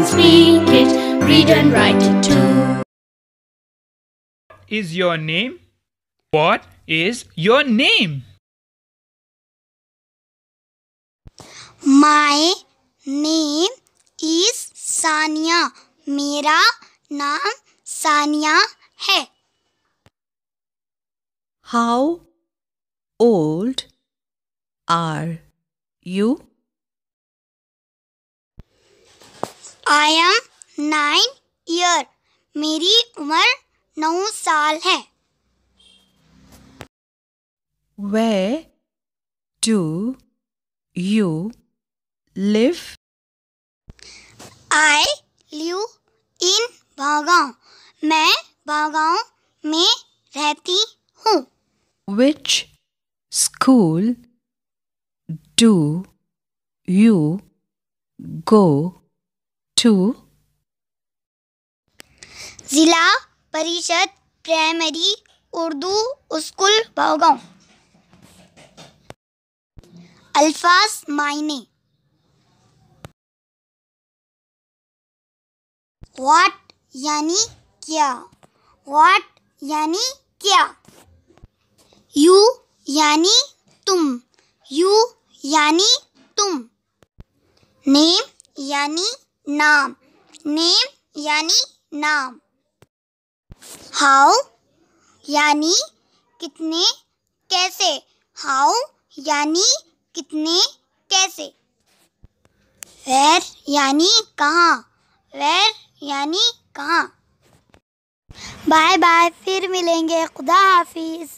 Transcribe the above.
speak it, read and write it too. Is your name? What is your name? My name is Sania. मेरा नाम सानिया है. How old are you? I am 9 years. मेरी उम्र 9 साल है. Where do you live? I live in भागांव. मैं भागांव में रहती हूँ. Which school do you go to? जिला परिषद प्राइमरी उर्दू स्कूल भागांव. अल्फाज मायने. What यानी क्या. What यानी क्या. You यानी तुम. You यानी तुम. Name यानी नाम. Name यानी नाम. How यानी कितने कैसे. How यानी कितने कैसे. Where यानी कहाँ. Where यानी कहाँ. बाय बाय, फिर मिलेंगे. खुदा हाफिज.